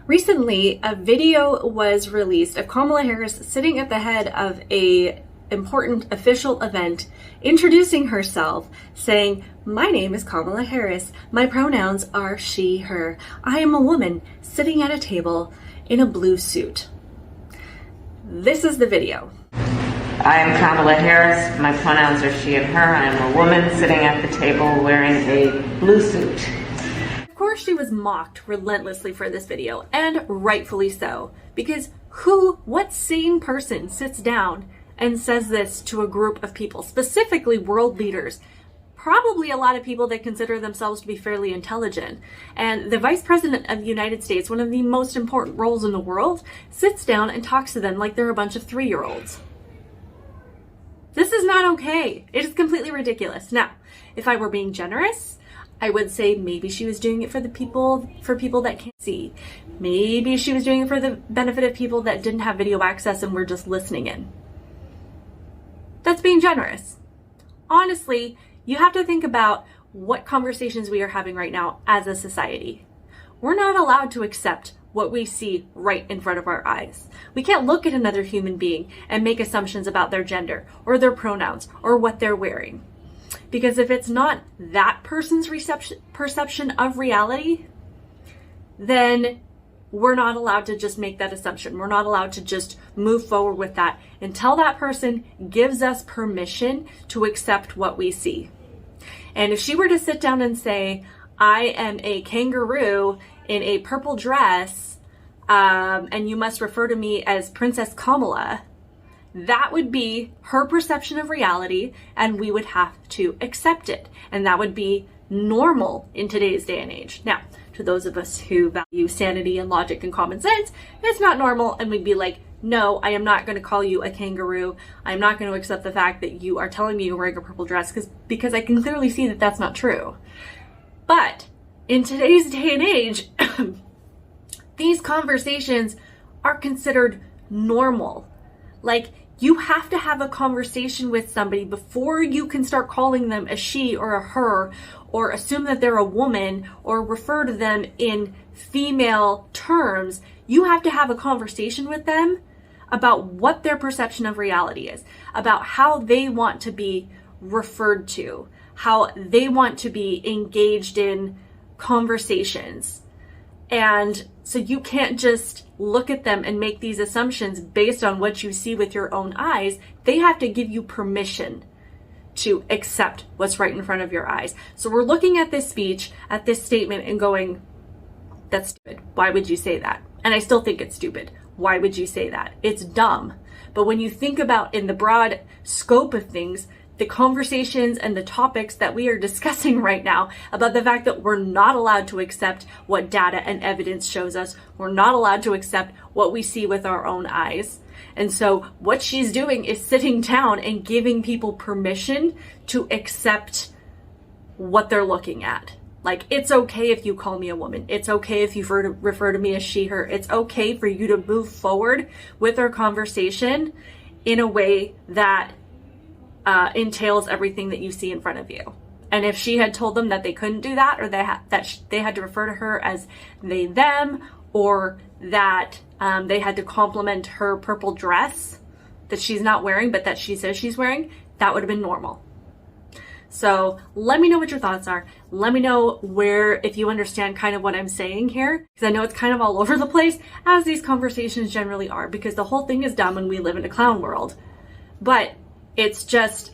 Recently, a video was released of Kamala Harris sitting at the head of a important official event, introducing herself, saying, "My name is Kamala Harris. My pronouns are she, her. I am a woman sitting at a table in a blue suit." This is the video. I am Kamala Harris. My pronouns are she and her. I am a woman sitting at the table wearing a blue suit. Of course, she was mocked relentlessly for this video, and rightfully so, because what sane person sits down and says this to a group of people, specifically world leaders, probably a lot of people that consider themselves to be fairly intelligent, and the Vice President of the United States, one of the most important roles in the world, sits down and talks to them like they're a bunch of 3-year-olds. This is not okay. It is completely ridiculous. Now, if I were being generous, I would say maybe she was doing it for people that can't see. Maybe she was doing it for the benefit of people that didn't have video access and were just listening in. That's being generous. Honestly, you have to think about what conversations we are having right now as a society. We're not allowed to accept what we see right in front of our eyes. We can't look at another human being and make assumptions about their gender or their pronouns or what they're wearing. Because if it's not that person's perception of reality, then we're not allowed to just make that assumption. We're not allowed to just move forward with that until that person gives us permission to accept what we see. And if she were to sit down and say, "I am a kangaroo in a purple dress, and you must refer to me as Princess Kamala," that would be her perception of reality, and we would have to accept it. And that would be normal in today's day and age. Now, to those of us who value sanity and logic and common sense, it's not normal, and we'd be like, "No, I am not going to call you a kangaroo. I'm not going to accept the fact that you are telling me you're wearing a purple dress because I can clearly see that that's not true." But in today's day and age, these conversations are considered normal. Like, you have to have a conversation with somebody before you can start calling them a she or a her, or assume that they're a woman, or refer to them in female terms. You have to have a conversation with them about what their perception of reality is, about how they want to be referred to, how they want to be engaged in conversations. And so you can't just look at them and make these assumptions based on what you see with your own eyes. They have to give you permission to accept what's right in front of your eyes. So we're looking at this speech, at this statement, and going, "That's stupid. Why would you say that?" And I still think it's stupid. Why would you say that? It's dumb. But when you think about in the broad scope of things, the conversations and the topics that we are discussing right now about the fact that we're not allowed to accept what data and evidence shows us. We're not allowed to accept what we see with our own eyes. And so what she's doing is sitting down and giving people permission to accept what they're looking at. Like, it's okay if you call me a woman. It's okay if you refer to me as she, her. It's okay for you to move forward with our conversation in a way that entails everything that you see in front of you. And if she had told them that they couldn't do that, or that they had to refer to her as they, them, or that they had to compliment her purple dress that she's not wearing, but that she says she's wearing, that would have been normal. So let me know what your thoughts are. Let me know if you understand kind of what I'm saying here, because I know it's kind of all over the place, as these conversations generally are, because the whole thing is dumb and we live in a clown world. But it's just,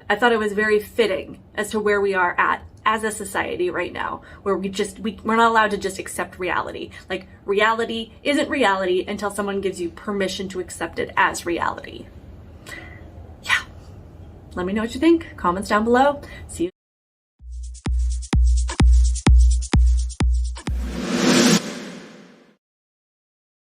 I thought it was very fitting as to where we are at as a society right now, where we're not allowed to just accept reality. Like, reality isn't reality until someone gives you permission to accept it as reality. Yeah. Let me know what you think. Comments down below. See you.